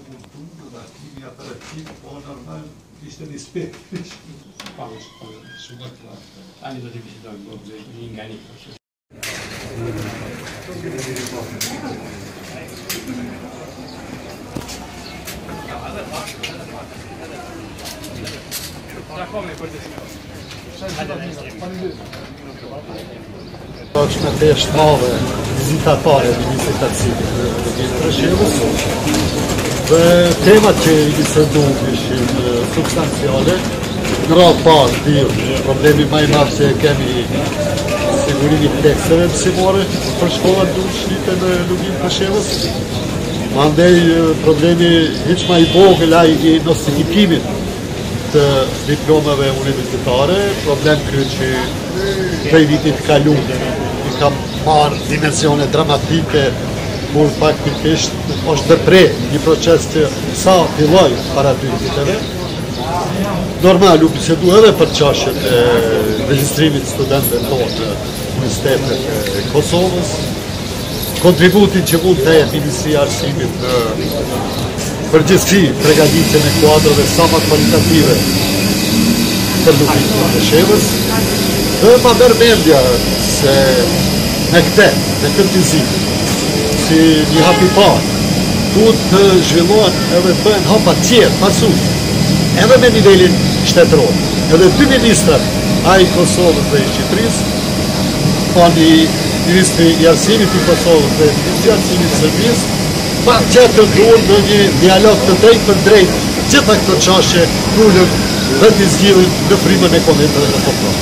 kulturë dhe aktivi aparativ, po normal ishte një spek. Shumë të tani do të vizitoj një nga një proces. Është me peshë të madhe vizitatare në vizitacione në Preshevës dhe temat që i biseduam ishin substanciale. Në radhë parë, problemi më i madh që kemi sigurimi të tekseve mësimore për shkollat duke në Lugin Preshevës. Mandej problemi hiç më i vogël ai i nostrifikimit të diplomave universitare, problem që prej vitit kaluar i kam marrë dimensione dramatike, kur faktikisht është depre një proces që sa filloi para 2 viteve. Normal, u bisedu edhe për çështjet e regjistrimit studentëve tonë në universitetet e Kosovës, kontributin që mund të jetë Ministria e Arsimit në përgjithësi përgatitjen e kuadrove sa më kvalitative për Luginë të Preshevës, dhe ma merr mendja se me këtë vizitë, si një hap i parë, duhet të zhvillohen edhe të bëhen hapa tjerë, pasues, edhe me nivelin shtetëror. Edhe 2 ministrat, ai i Kosovës dhe i Shqipërisë, ani Ministri i Arsimit i Kosovës dhe Ministri i Arsimit të Serbisë, gjetë të duhet në një dialog të drejtë për drejtë, gjitha këto çështje ulën dhe të zgjidhin në frymën e konventeve të popullit.